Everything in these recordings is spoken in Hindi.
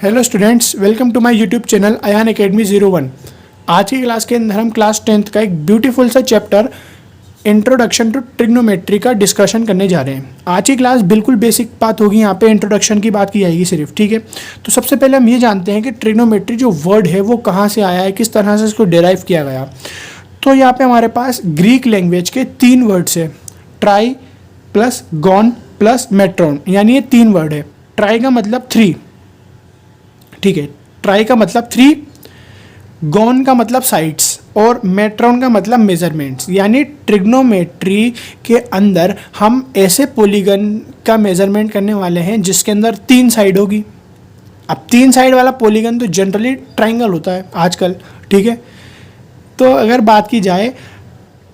Hello students, welcome to my YouTube channel Ayaan Academy 01। आज की क्लास के अंदर हम क्लास 10th का एक ब्यूटीफुल सा चैप्टर इंट्रोडक्शन टू ट्रिग्नोमेट्री का डिस्कशन करने जा रहे हैं। आज की क्लास बिल्कुल बेसिक बात होगी, यहाँ पे इंट्रोडक्शन की बात की जाएगी सिर्फ, ठीक है। तो सबसे पहले हम ये जानते हैं कि ट्रिग्नोमेट्री जो वर्ड है वो कहाँ से आया है, किस तरह से इसको डिराइव किया गया। तो यहाँ पे हमारे पास ग्रीक लैंग्वेज के 3 वर्ड्स है, ट्राई प्लस गॉन प्लस मेट्रॉन, यानी ये 3 वर्ड है। ट्राई का मतलब 3, ठीक है, ट्राई का मतलब 3, गॉन का मतलब साइड्स और मेट्रॉन का मतलब मेजरमेंट्स। यानी ट्रिग्नोमेट्री के अंदर हम ऐसे पॉलीगन का मेजरमेंट करने वाले हैं जिसके अंदर 3 साइड होगी। अब 3 साइड वाला पॉलीगन तो जनरली ट्राइंगल होता है आजकल, ठीक है। तो अगर बात की जाए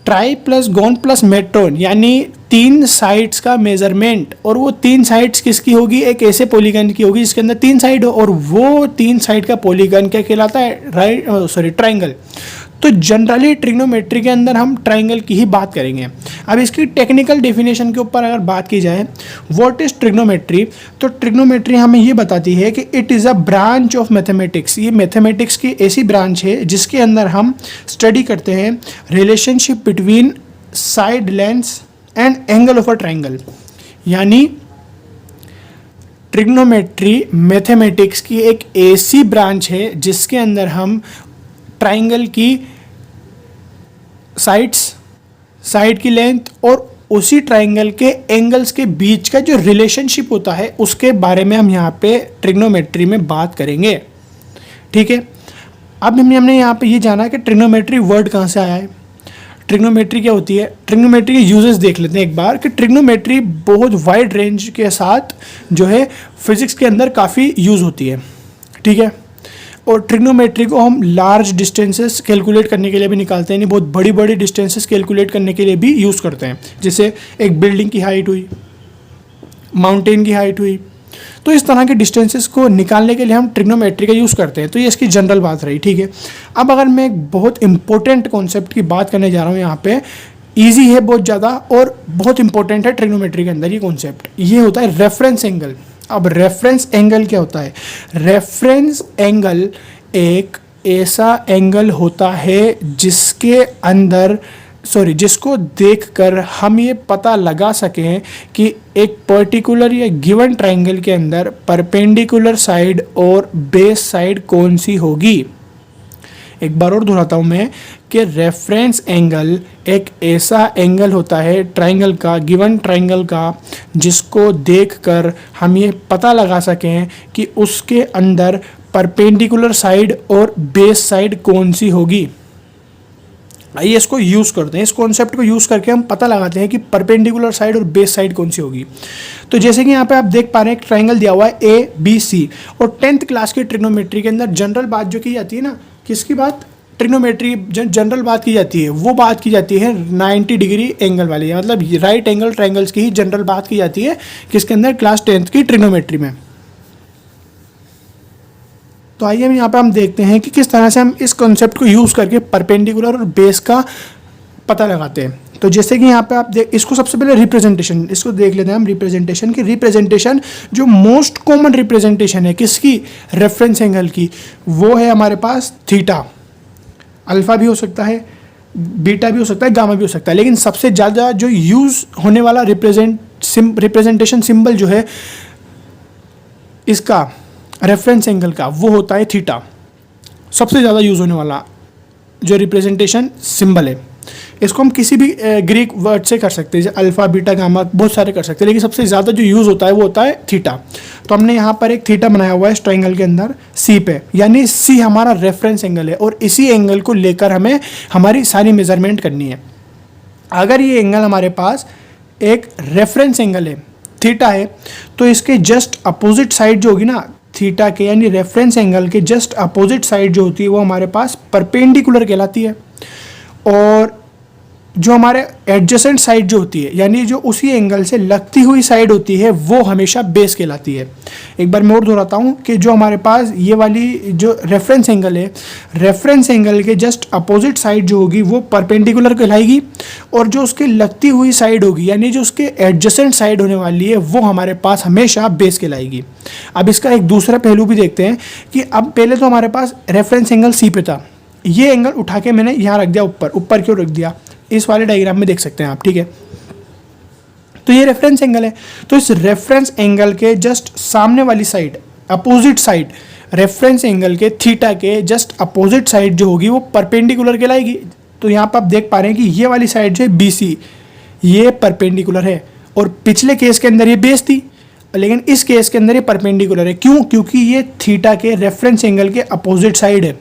ट्राई प्लस गॉन प्लस मेट्रॉन, यानी 3 साइड्स का मेजरमेंट, और वो 3 साइड्स किसकी होगी, एक ऐसे पॉलीगन की होगी जिसके अंदर 3 साइड हो, और वो 3 साइड का पॉलीगन क्या कहलाता है, ट्राइंगल। तो जनरली ट्रिग्नोमेट्री के अंदर हम ट्राइंगल की ही बात करेंगे। अब इसकी टेक्निकल डेफिनेशन के ऊपर अगर बात की जाए, व्हाट इज ट्रिग्नोमेट्री, तो ट्रिग्नोमेट्री हमें ये बताती है कि it is a branch of mathematics. ये मैथमेटिक्स की ऐसी ब्रांच है जिसके अंदर हम स्टडी करते हैं relationship between side lengths and angle of a triangle. यानी ट्रिग्नोमेट्री मैथमेटिक्स की एक ऐसी ब्रांच है जिसके अंदर हम ट्राइंगल की साइड की लेंथ और उसी ट्राइंगल के एंगल्स के बीच का जो रिलेशनशिप होता है उसके बारे में हम यहाँ पे ट्रिग्नोमेट्री में बात करेंगे, ठीक है। अब हमने यहाँ पे ये जाना कि ट्रिग्नोमेट्री वर्ड कहाँ से आया है, ट्रिग्नोमेट्री क्या होती है, ट्रिग्नोमेट्री के यूजेस देख लेते हैं एक बार कि ट्रिग्नोमेट्री बहुत वाइड रेंज के साथ जो है फिजिक्स के अंदर काफ़ी यूज़ होती है, ठीक है। और ट्रिग्नोमेट्री को हम लार्ज डिस्टेंसेस कैलकुलेट करने के लिए भी निकालते हैं, यानी बहुत बड़ी बड़ी डिस्टेंसेस कैलकुलेट करने के लिए भी यूज़ करते हैं। जैसे एक बिल्डिंग की हाइट हुई, माउंटेन की हाइट हुई, तो इस तरह के डिस्टेंसेस को निकालने के लिए हम ट्रिग्नोमेट्री का यूज़ करते हैं। तो ये इसकी जनरल बात रही, ठीक है। अब अगर मैं एक बहुत इंपॉर्टेंट कॉन्सेप्ट की बात करने जा रहा हूँ यहाँ पे, ईजी है बहुत ज़्यादा और बहुत इंपॉर्टेंट है ट्रिग्नोमेट्री के अंदर ये कॉन्सेप्ट, ये होता है रेफरेंस एंगल। अब रेफरेंस एंगल क्या होता है, रेफरेंस एंगल एक ऐसा एंगल होता है जिसको देखकर हम ये पता लगा सकें कि एक पर्टिकुलर या गिवन ट्राइंगल के अंदर परपेंडिकुलर साइड और बेस साइड कौन सी होगी। एक बार और दोहराता हूँ मैं कि रेफरेंस एंगल एक ऐसा एंगल होता है ट्राइंगल का, गिवन ट्राइंगल का, जिसको देखकर हम ये पता लगा सकें कि उसके अंदर परपेंडिकुलर साइड और बेस साइड कौन सी होगी। आइए इसको यूज़ करते हैं, इस कॉन्सेप्ट को यूज़ करके हम पता लगाते हैं कि परपेंडिकुलर साइड और बेस साइड कौन सी होगी। तो जैसे कि यहाँ पे आप देख पा रहे हैं एक ट्राइंगल दिया हुआ है ABC, और 10th क्लास की ट्रिग्नोमेट्री के अंदर जनरल बात जो की जाती है ना, किसकी बात, ट्रिग्नोमेट्री जनरल बात की जाती है, वो बात की जाती है 90 डिग्री एंगल वाली, मतलब राइट एंगल ट्राइंगल्स की ही जनरल बात की जाती है किसके अंदर, क्लास 10th की ट्रिग्नोमेट्री में। तो आइए हम यहाँ पे हम देखते हैं कि किस तरह से हम इस कॉन्सेप्ट को यूज़ करके परपेंडिकुलर और बेस का पता लगाते हैं। तो जैसे कि यहाँ पे आप इसको सबसे पहले रिप्रेजेंटेशन, इसको देख लेते हैं हम रिप्रेजेंटेशन की। रिप्रेजेंटेशन जो मोस्ट कॉमन रिप्रेजेंटेशन है किसकी, रेफरेंस एंगल की, वो है हमारे पास थीटा। अल्फा भी हो सकता है, बीटा भी हो सकता है, गामा भी हो सकता है, लेकिन सबसे ज़्यादा जो यूज़ होने वाला रिप्रेजेंटेशन सिंबल जो है इसका रेफरेंस एंगल का, वो होता है थीटा। सबसे ज़्यादा यूज़ होने वाला जो रिप्रेजेंटेशन सिंबल है, इसको हम किसी भी ग्रीक वर्ड से कर सकते हैं, जैसे अल्फा बीटा गामा, बहुत सारे कर सकते हैं, लेकिन सबसे ज़्यादा जो यूज़ होता है वो होता है थीटा। तो हमने यहाँ पर एक थीटा बनाया हुआ है इस ट्राइंगल के अंदर C पे, यानी C हमारा रेफरेंस एंगल है, और इसी एंगल को लेकर हमें हमारी सारी मेजरमेंट करनी है। अगर ये एंगल हमारे पास एक रेफरेंस एंगल है, थीटा है, तो इसके जस्ट अपोजिट साइड जो होगी ना थीटा के, यानी रेफरेंस एंगल के जस्ट अपोजिट साइड जो होती है वो हमारे पास परपेंडिकुलर कहलाती है। और जो हमारे एडजेसेंट साइड जो होती है, यानी जो उसी एंगल से लगती हुई साइड होती है, वो हमेशा बेस कहलाती है। एक बार मैं और दोहराता हूँ कि जो हमारे पास ये वाली जो रेफरेंस एंगल है, रेफरेंस एंगल के जस्ट अपोजिट साइड जो होगी वो परपेंडिकुलर कहलाएगी, और जो उसके लगती हुई साइड होगी, यानी जो उसके एडजेसेंट साइड होने वाली है, वो हमारे पास हमेशा बेस कहलाएगी। अब इसका एक दूसरा पहलू भी देखते हैं कि अब पहले तो हमारे पास रेफरेंस एंगल सी पे था, ये एंगल उठा के मैंने यहाँ रख दिया ऊपर। ऊपर क्यों रख दिया, इस वाले डायग्राम में देख सकते हैं आप, ठीक है। तो ये रेफरेंस एंगल है, तो इस रेफरेंस एंगल के जस्ट सामने वाली side, opposite side, reference angle के थीटा के जस्ट अपोजिट साइड जो होगी वो परपेंडिकुलर कहलाएगी। तो यहाँ पर आप देख पा रहे हैं कि ये वाली साइड जो है BC, ये परपेंडिकुलर है, और पिछले केस के अंदर ये बेस थी, लेकिन इस केस के अंदर ये परपेंडिकुलर है। क्यों? क्योंकि ये थीटा के रेफरेंस एंगल के अपोजिट साइड है,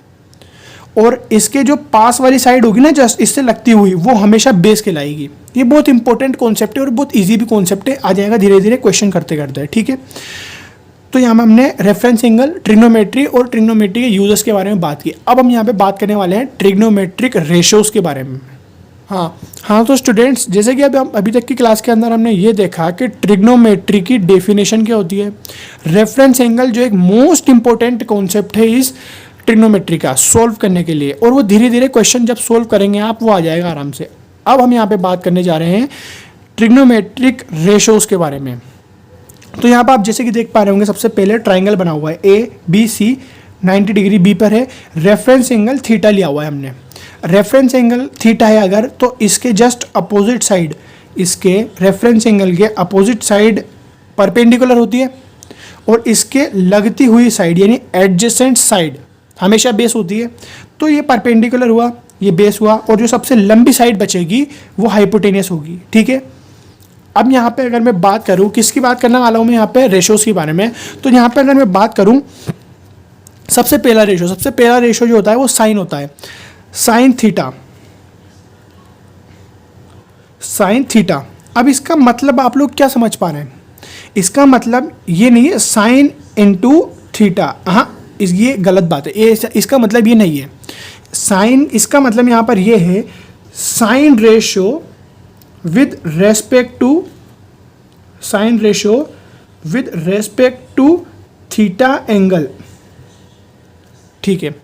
और इसके जो पास वाली साइड होगी ना, जस्ट इससे लगती हुई, वो हमेशा बेस कहलाएगी। ये बहुत इंपॉर्टेंट कॉन्सेप्ट है और बहुत इजी भी कॉन्सेप्ट है, आ जाएगा धीरे धीरे क्वेश्चन करते करते, ठीक है। तो यहाँ में हमने रेफरेंस एंगल, ट्रिग्नोमेट्री और ट्रिग्नोमेट्री के यूजर्स के बारे में बात की। अब हम यहाँ पे बात करने वाले हैं ट्रिग्नोमेट्रिक रेशोज के बारे में। हाँ, तो स्टूडेंट्स, जैसे कि अभी तक की क्लास के अंदर हमने ये देखा कि ट्रिग्नोमेट्री की डेफिनेशन क्या होती है। रेफरेंस एंगल जो एक मोस्ट इंपॉर्टेंट कॉन्सेप्ट है इस ट्रिग्नोमेट्री का सॉल्व करने के लिए, और वो धीरे धीरे क्वेश्चन जब सॉल्व करेंगे आप, वो आ जाएगा आराम से। अब हम यहाँ पे बात करने जा रहे हैं ट्रिग्नोमेट्रिक रेशोज के बारे में। तो यहाँ पर आप जैसे कि देख पा रहे होंगे, सबसे पहले ट्राइंगल बना हुआ है ABC, 90 डिग्री B पर है, रेफरेंस एंगल थीटा लिया हुआ है हमने। रेफरेंस एंगल थीटा है अगर, तो इसके जस्ट अपोजिट साइड, इसके रेफरेंस एंगल के अपोजिट साइड परपेंडिकुलर होती है, और इसके लगती हुई साइड यानी एडजेसेंट साइड हमेशा बेस होती है। तो ये परपेंडिकुलर हुआ, ये बेस हुआ, और जो सबसे लंबी साइड बचेगी वो हाइपोटेनियस होगी, ठीक है। अब यहाँ पे अगर मैं बात करूँ, किसकी बात करने वाला हूँ मैं यहाँ पे, रेशोज के बारे में। तो यहाँ पे अगर मैं बात करूँ, सबसे पहला रेशो जो होता है वो साइन होता है, साइन थीटा। अब इसका मतलब आप लोग क्या समझ पा रहे हैं? इसका मतलब ये नहीं है साइन इंटू थीटा, हाँ ये गलत बात है, इसका मतलब ये नहीं है साइन। इसका मतलब यहाँ पर ये है sine ratio with respect to theta angle, ठीक है।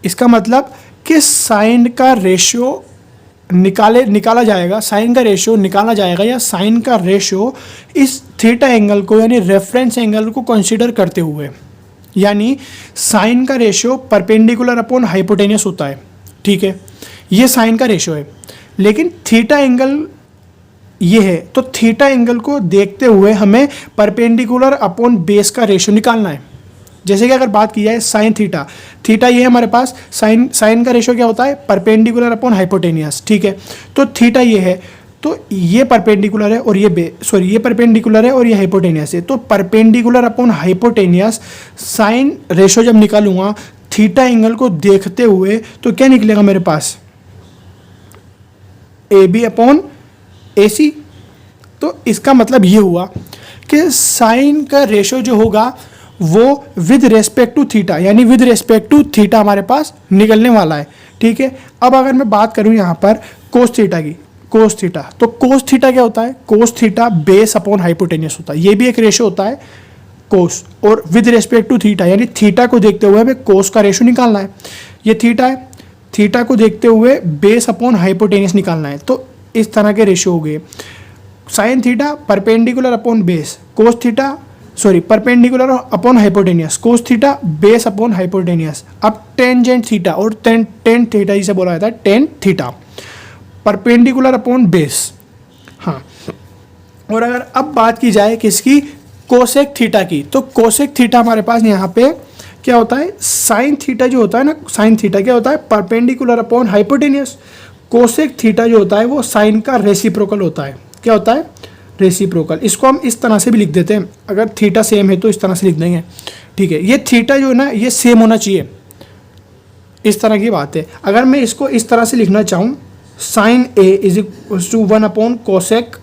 इसका मतलब कि साइन का रेशियो निकाला जाएगा, साइन का रेशियो निकाला जाएगा, या साइन का रेशियो इस थीटा एंगल को यानी रेफरेंस एंगल को कंसीडर करते हुए, यानी साइन का रेशियो परपेंडिकुलर अपॉन हाइपोटेनियस होता है, ठीक है। ये साइन का रेशियो है, लेकिन थीटा एंगल ये है, तो थीटा एंगल को देखते हुए हमें परपेंडिकुलर अपॉन बेस का रेशियो निकालना है। जैसे कि अगर बात की जाए साइन थीटा ये है हमारे पास, साइन का रेशियो क्या होता है, परपेंडिकुलर अपॉन हाइपोटेनियस, ठीक है। तो थीटा ये है, तो ये परपेंडिकुलर है और ये परपेंडिकुलर है और ये हाइपोटेनियस है। तो perpendicular upon hypotenuse sine ratio जब निकालूंगा थीटा एंगल को देखते हुए, तो क्या निकलेगा मेरे पास, AB अपॉन AC। तो इसका मतलब ये हुआ कि साइन का रेशियो जो होगा वो विद रेस्पेक्ट टू थीटा, यानी विद रेस्पेक्ट टू थीटा हमारे पास निकलने वाला है, ठीक है। अब अगर मैं बात करूं यहाँ पर कोस थीटा की, तो कोस थीटा क्या होता है, cos theta base upon hypotenuse होता है। ये भी एक रेशियो होता है कोस, और विद रेस्पेक्ट टू थीटा, यानी थीटा को देखते हुए हमें कोस का रेशियो निकालना है। ये थीटा है, थीटा को देखते हुए बेस अपॉन हाइपोटेनियस निकालना है। तो इस तरह के रेशियो हो गए, sine theta perpendicular upon base, cos theta perpendicular upon hypotenuse, cos theta base upon hypotenuse. अब टेंजेंट थीटा और टेन थीटा जिसे बोला जाता है, tan theta perpendicular upon base, हाँ। और अगर अब बात की जाए किसकी, कोसेक थीटा की, तो कोसेक थीटा हमारे पास यहाँ पे क्या होता है, साइन थीटा जो होता है ना, साइन थीटा क्या होता है, perpendicular upon hypotenuse. Cosec theta जो होता है वो साइन का रेसिप्रोकल होता है। क्या होता है, रेसिप्रोकल। इसको हम इस तरह से भी लिख देते हैं, अगर थीटा सेम है तो इस तरह से लिख देंगे, ठीक है। ये थीटा जो है ना, ये सेम होना चाहिए, इस तरह की बात है। अगर मैं इसको इस तरह से लिखना चाहूँ, sine A is equal to 1 upon cosec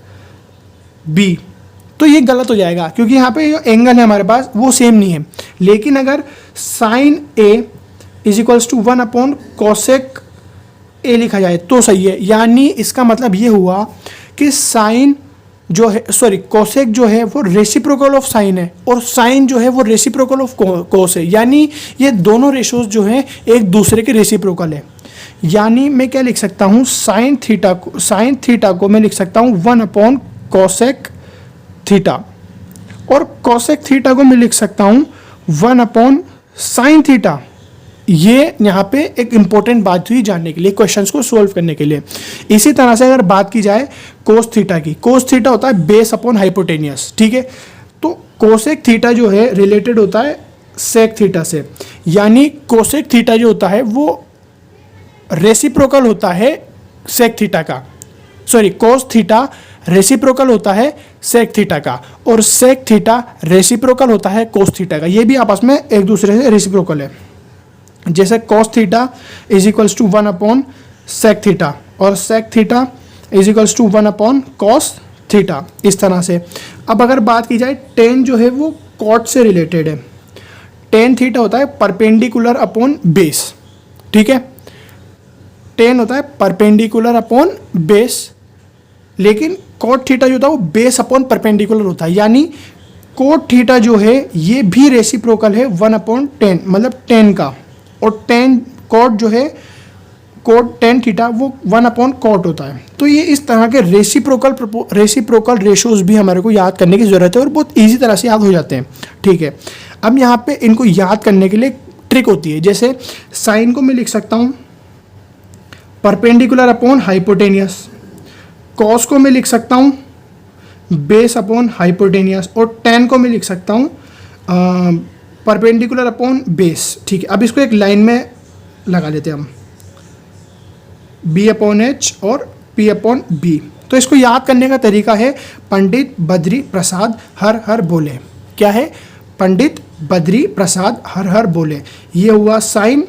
B, तो ये गलत हो जाएगा, क्योंकि यहाँ पे जो एंगल है हमारे पास वो सेम नहीं है। लेकिन अगर sine A is equals to 1 upon cosec A लिखा जाए तो सही है। यानी इसका मतलब ये हुआ कि साइन जो है, सॉरी कोसेक जो है वो रेसिप्रोकल ऑफ साइन है, और साइन जो है वो रेसिप्रोकल ऑफ कोस है। यानी ये दोनों रेशोज जो हैं एक दूसरे के रेसिप्रोकल है। यानी मैं क्या लिख सकता हूँ, साइन थीटा को मैं लिख सकता हूँ 1 कोसेक थीटा, और कोसेक थीटा को मैं लिख सकता हूँ 1 साइन थीटा। ये यहाँ पे एक इंपॉर्टेंट बात हुई जानने के लिए, क्वेश्चंस को सॉल्व करने के लिए। इसी तरह से अगर बात की जाए कोस थीटा की, कोस थीटा होता है बेस अपॉन हाइपोटेनियस, ठीक है। तो कोसेक थीटा जो है रिलेटेड होता है सेक थीटा से, यानी कोसेक थीटा जो होता है वो रेसिप्रोकल होता है सेक थीटा का, सॉरी कोस थीटा रेसिप्रोकल होता है सेक थीटा का, और सेक थीटा रेसिप्रोकल होता है कोस थीटा का। ये भी आपस में एक दूसरे से रेसिप्रोकल है। जैसे cos theta is equals to 1 sec theta, और sec theta is equals to 1 cos theta, इस तरह से। अब अगर बात की जाए टेन जो है वो कॉट से रिलेटेड है। टेन थीटा होता है परपेंडिकुलर अपॉन बेस, ठीक है। टेन होता है परपेंडिकुलर अपॉन बेस, लेकिन कॉट थीटा जो होता है वो बेस अपॉन परपेंडिकुलर होता है। यानी कोट थीटा जो है ये भी रेसिप्रोकल है 1/10, मतलब 10 का, और 10 कॉट जो है कोट 10 थीटा वो 1/कॉट होता है। तो ये इस तरह के रेसिप्रोकल रेशोज भी हमारे को याद करने की ज़रूरत है, और बहुत ईजी तरह से याद हो जाते हैं, ठीक है। अब यहाँ पे इनको याद करने के लिए ट्रिक होती है। जैसे साइन को मैं लिख सकता हूँ परपेंडिकुलर अपॉन हाइपोटेनियस, कॉस को मैं लिख सकता हूँ बेस अपॉन हाइपोटेनियस, और टेन को मैं लिख सकता हूँ परपेंडिकुलर अपॉन बेस, ठीक है। अब इसको एक लाइन में लगा लेते हैं हम, B/H और P/B। तो इसको याद करने का तरीका है पंडित बद्री प्रसाद हर हर बोले। क्या है? पंडित बद्री प्रसाद हर हर बोले। ये हुआ साइन,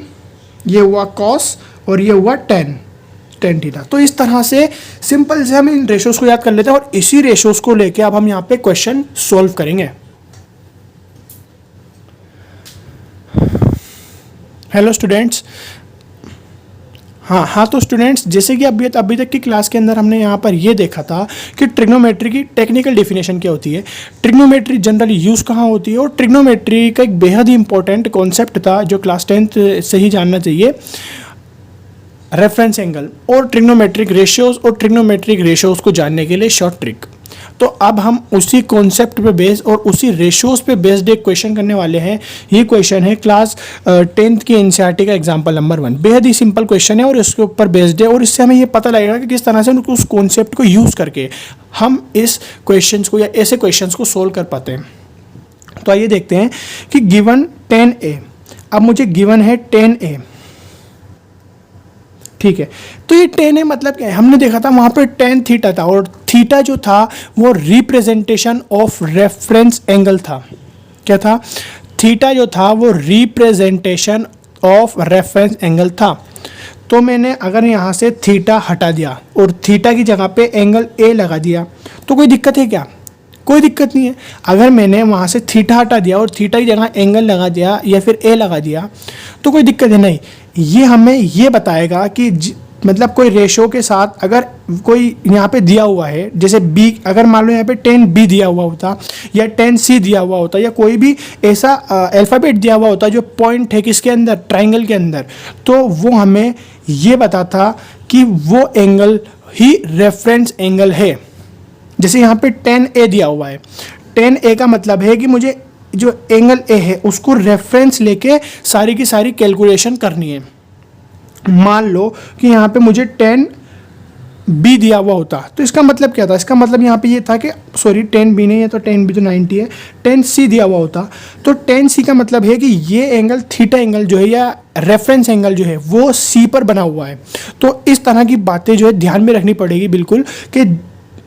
ये हुआ कॉस, और ये हुआ टेन थीटा। तो इस तरह से सिंपल से हम इन रेशोज को याद कर लेते हैं, और इसी रेशोज को लेके अब हम यहाँ पे क्वेश्चन सॉल्व करेंगे। Hello students. हाँ तो स्टूडेंट्स, जैसे कि अभी तक की क्लास के अंदर हमने यहाँ पर ये देखा था कि ट्रिग्नोमेट्री की टेक्निकल डेफिनेशन क्या होती है, ट्रिग्नोमेट्री जनरली यूज़ कहाँ होती है, और ट्रिग्नोमेट्री का एक बेहद ही इंपॉर्टेंट कॉन्सेप्ट था जो क्लास 10th से ही जानना चाहिए, रेफरेंस एंगल और ट्रिग्नोमेट्रिक रेशियोज, और ट्रिग्नोमेट्रिक रेशियोज को जानने के लिए शॉर्ट ट्रिक। तो अब हम उसी कॉन्सेप्ट पे बेस्ड और उसी रेशियोज पे बेस्ड एक क्वेश्चन करने वाले हैं। ये क्वेश्चन है क्लास 10th की एनसीईआरटी का एग्जांपल नंबर 1। बेहद ही सिंपल क्वेश्चन है और इसके ऊपर बेस्ड है, और इससे हमें ये पता लगेगा कि किस तरह से उस कॉन्सेप्ट को यूज़ करके हम इस क्वेश्चन को या ऐसे क्वेश्चन को सोल्व कर पाते हैं। तो आइए देखते हैं कि गिवन 10A, अब मुझे गिवन है 10A, ठीक है। तो ये 10A मतलब क्या है? हमने देखा था वहाँ पर tan थीटा था, और थीटा जो था वो रिप्रेजेंटेशन ऑफ रेफरेंस एंगल था। क्या था? थीटा जो था वो रिप्रेजेंटेशन ऑफ रेफरेंस एंगल था। तो मैंने अगर यहाँ से थीटा हटा दिया और थीटा की जगह पे एंगल A लगा दिया, तो कोई दिक्कत है क्या? कोई दिक्कत नहीं है। अगर मैंने वहाँ से थीटा हटा दिया और थीटा की जगह एंगल लगा दिया या फिर A लगा दिया, तो कोई दिक्कत है नहीं। ये हमें ये बताएगा कि मतलब कोई रेशो के साथ अगर कोई यहाँ पे दिया हुआ है, जैसे B, अगर मान लो यहाँ पे 10B दिया हुआ होता या 10C दिया हुआ होता या कोई भी ऐसा अल्फ़ाबेट दिया हुआ होता जो पॉइंट है किसके अंदर, ट्राइंगल के अंदर, तो वो हमें ये बताता कि वो एंगल ही रेफरेंस एंगल है। जैसे यहाँ पे 10A दिया हुआ है, 10A का मतलब है कि मुझे जो एंगल A है उसको रेफरेंस लेके सारी की सारी कैलकुलेशन करनी है। मान लो कि यहाँ पे मुझे 10B दिया हुआ होता, तो इसका मतलब क्या था? इसका मतलब यहाँ पे ये था कि सॉरी 10B नहीं है, तो 10B तो 90 है, 10C दिया हुआ होता, तो 10C का मतलब है कि ये एंगल थीटा एंगल जो है या रेफरेंस एंगल जो है वो C पर बना हुआ है। तो इस तरह की बातें जो है ध्यान में रखनी पड़ेगी बिल्कुल, कि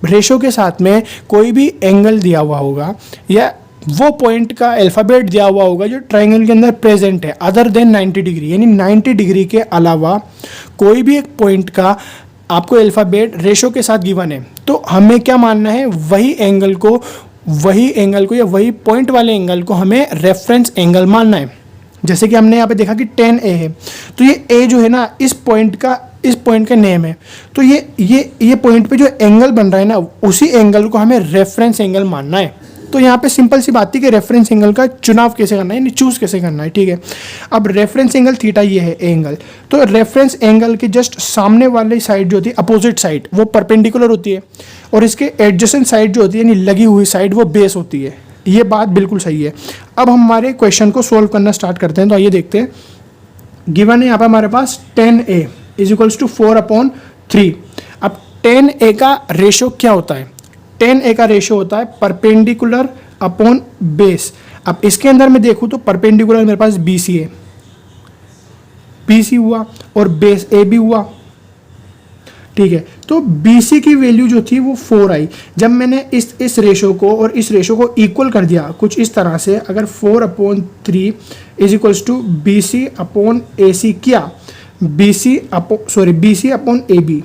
रेशो के साथ में कोई भी एंगल दिया हुआ होगा या वो पॉइंट का अल्फ़ाबेट दिया हुआ होगा जो ट्राइंगल के अंदर प्रेजेंट है अदर देन 90 डिग्री, यानी 90 डिग्री के अलावा कोई भी एक पॉइंट का आपको अल्फ़ाबेट रेशो के साथ गिवन है, तो हमें क्या मानना है? वही एंगल को या वही पॉइंट वाले एंगल को हमें रेफरेंस एंगल मानना है। जैसे कि हमने यहाँ पे देखा कि 10A है, तो ये A जो है ना, इस पॉइंट का इस पॉइंट का नेम है। तो ये पॉइंट पे जो एंगल बन रहा है ना, उसी एंगल को हमें रेफरेंस एंगल मानना है। तो यहाँ पे सिंपल सी बात थी कि रेफरेंस एंगल का चुनाव कैसे करना है, यानी चूज कैसे करना है, ठीक है। अब रेफरेंस एंगल थीटा ये है एंगल, तो रेफरेंस एंगल के जस्ट सामने वाली साइड जो होती है, अपोजिट साइड, वो परपेंडिकुलर होती है, और इसके एडजेसेंट साइड जो होती है, यानी लगी हुई साइड, वो बेस होती है। ये बात बिल्कुल सही है। अब हम हमारे क्वेश्चन को सोल्व करना स्टार्ट करते हैं। तो आइए देखते हैं। गिवन है यहाँ पर हमारे पास 10a इज इक्वल्स टू 4/3। अब 10a का रेशो क्या होता है? 10a का रेशो होता है परपेंडिकुलर अपॉन बेस। अब इसके अंदर मैं देखूँ तो परपेंडिकुलर मेरे पास BC है, BC हुआ, और बेस AB हुआ, ठीक है। तो BC की वैल्यू जो थी वो 4 आई। जब मैंने इस रेशो को और इस रेशो को इक्वल कर दिया कुछ इस तरह से, अगर 4/3 is equals to BC upon AC किया, BC upon AB,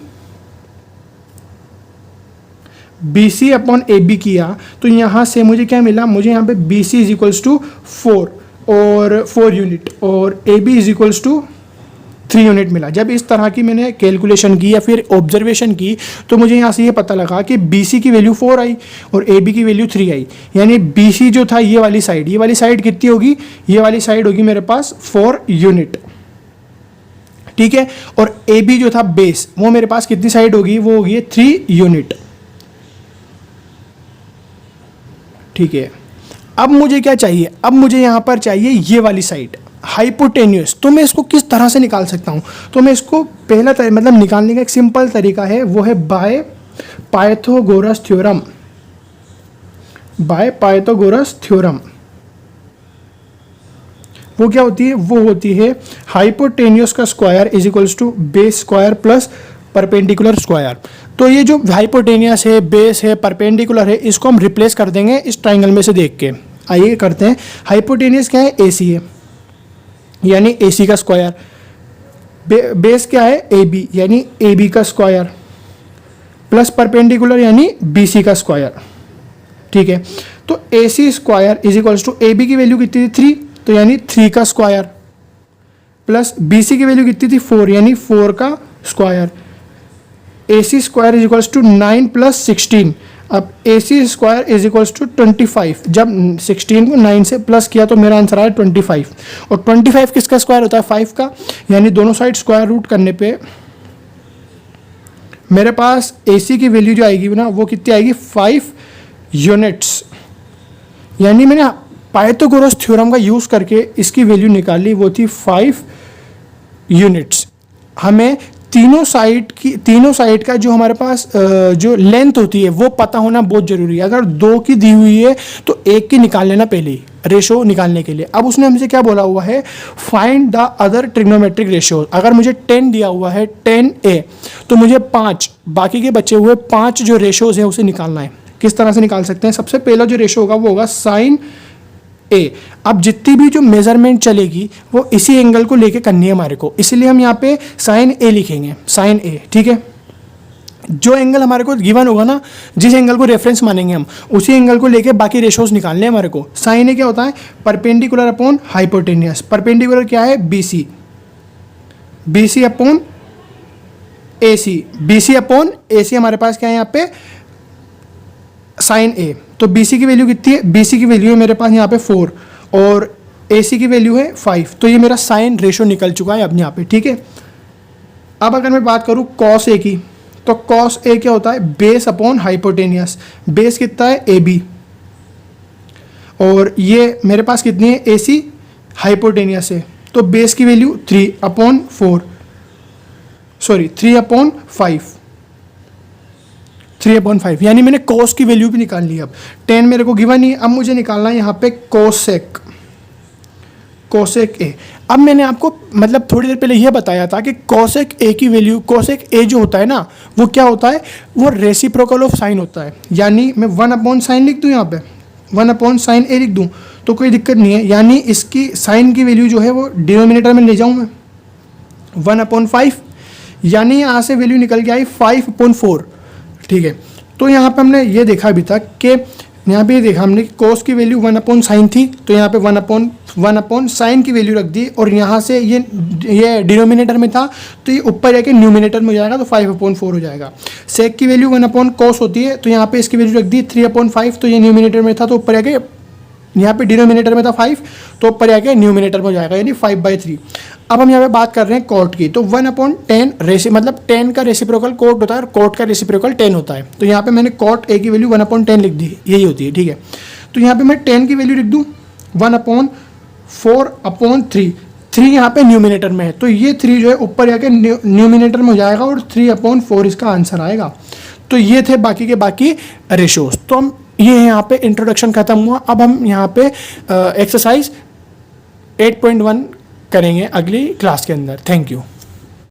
BC upon AB किया, तो यहाँ से मुझे क्या मिला? मुझे यहाँ पे BC is equals to 4 unit और AB is equals to 3 unit मिला। जब इस तरह की मैंने कैलकुलेशन की या फिर ऑब्जर्वेशन की, तो मुझे यहाँ से ये पता लगा कि BC की वैल्यू 4 आई और AB की वैल्यू 3 आई। यानी BC जो था ये वाली साइड कितनी होगी? ये वाली साइड होगी मेरे पास 4 यूनिट, ठीक है। और AB जो था बेस, वो मेरे पास कितनी साइड होगी? वो होगी 3 यूनिट, ठीक है। अब मुझे क्या चाहिए? अब मुझे यहाँ पर चाहिए ये वाली साइड, हाइपोटेन्यूस। तो मैं इसको किस तरह से निकाल सकता हूँ? तो मैं इसको पहला मतलब निकालने का एक सिंपल तरीका है, वो है by Pythagoras theorem. By Pythagoras theorem वो क्या होती है? वो होती है हाइपोटेन्यूस का square is equals to base square plus perpendicular square. तो ये जो हाइपोटेनियस है, बेस है, परपेंडिकुलर है, इसको हम रिप्लेस कर देंगे इस ट्राइंगल में से देख के। आइए करते हैं। हाइपोटेनियस क्या है? AC है, यानी AC का स्क्वायर। बेस क्या है? AB, यानी AB का स्क्वायर, प्लस परपेंडिकुलर यानी BC का स्क्वायर, ठीक है। तो AC square is equals to AB की वैल्यू कितनी थी? 3, तो यानी 3 का स्क्वायर, प्लस BC की वैल्यू कितनी थी? 4, यानी 4 का square. AC square is equals to 9 plus 16। अब AC square is equals to 25। जब 16 को 9 से प्लस किया तो मेरा आंसर आया 25। और 25 किसका स्क्वायर होता है? 5 का। यानी दोनों साइड स्क्वायर रूट करने पे मेरे पास AC की वैल्यू जो आएगी ना, वो कितनी आएगी? 5 यूनिट्स। यानी मैंने पाइथागोरस थ्योरम का यूज़ करके इसकी वैल्यू निकाली, वो थी 5 यूनिट्स। हमें तीनों साइड का जो हमारे पास जो लेंथ होती है वो पता होना बहुत जरूरी है। अगर 2 की दी हुई है तो 1 की निकाल लेना पहले ही, रेशो निकालने के लिए। अब उसने हमसे क्या बोला हुआ है? Find the other trigonometric ratio. अगर मुझे 10 दिया हुआ है, 10a, तो मुझे 5 बाकी के बचे हुए 5 जो रेशोज हैं उसे निकालना है। किस तरह से निकाल सकते हैं? सबसे पहला जो रेशो होगा वो होगा साइन A। अब जितनी भी जो मेजरमेंट चलेगी वो इसी एंगल को लेके करनी है हमारे को, इसलिए हम यहाँ पे साइन A लिखेंगे, साइन A, ठीक है। जो एंगल हमारे को गिवन होगा ना, जिस एंगल को रेफरेंस मानेंगे हम, उसी एंगल को लेके बाकी रेशोज निकालने हैं हमारे को। साइन A क्या होता है? Perpendicular upon hypotenuse. परपेंडिकुलर क्या है? BC, BC upon AC, BC upon AC हमारे पास क्या है यहाँ पे? Sine A। तो BC की वैल्यू कितनी है? BC की वैल्यू है मेरे पास यहाँ पे 4 और AC की वैल्यू है 5। तो ये मेरा साइन रेशो निकल चुका है अब यहाँ पे, ठीक है। अब अगर मैं बात करूँ cos A की, तो cos A क्या होता है? Base upon hypotenuse. बेस कितना है? AB, और ये मेरे पास कितनी है? AC हाइपोटेनियस है। तो बेस की वैल्यू 3/5, 3/5, यानी मैंने cos की वैल्यू भी निकाल ली। अब 10 मेरे को गिवन नहीं, अब मुझे निकालना है यहाँ पे कोसेक A। अब मैंने आपको मतलब थोड़ी देर पहले यह बताया था कि कोसेक A की वैल्यू, कोसेक A जो होता है ना, वो क्या होता है? वो रेसिप्रोकल ऑफ साइन होता है। यानी मैं 1/sin लिख दूँ, यहाँ पे 1/sin A लिख दूँ तो कोई दिक्कत नहीं है। यानी इसकी साइन की वैल्यू जो है वो डिनोमिनेटर में ले जाऊँ मैं 1/5, यानी यहाँ से वैल्यू निकल के आई 5/4, ठीक है। तो यहाँ पे हमने ये देखा अभी तक कि यहाँ पे देखा हमने कि कोस की वैल्यू 1/sin थी, तो यहाँ पे 1/sin की वैल्यू रख दी, और यहाँ से ये डिनोमिनेटर में था तो ये ऊपर जाके न्यूमिनेटर में हो जाएगा, तो 5/4 हो जाएगा। सेक की वैल्यू 1/cos होती है, तो यहाँ पे इसकी वैल्यू रख दी 3/5, तो ये न्यूमिनेटर में था तो ऊपर जाके, यहाँ पे डिनोमिनेटर में था 5 तो ऊपर जाके न्यूमिनेटर में हो जाएगा, यानी 5/3। अब हम यहाँ पे बात कर रहे हैं कॉट की, तो 1/10 मतलब 10 का रेसिप्रोकल कॉट होता है और कॉट का रेसिप्रोकल 10 होता है। तो यहाँ पे मैंने कॉट ए की वैल्यू 1/10 लिख दी, यही होती है, ठीक है। तो यहाँ पे मैं 10 की वैल्यू लिख दूँ 1/4/3, 3 यहाँ पे न्यूमिनेटर में है, तो ये 3 जो है ऊपर जाके न्यूमिनेटर में हो जाएगा और 3/4 इसका आंसर आएगा। तो ये थे बाकी के बाकी रेशोज। तो हम ये यहाँ पे इंट्रोडक्शन खत्म हुआ। अब हम यहाँ पे एक्सरसाइज 8.1 करेंगे अगली क्लास के अंदर। Thank you.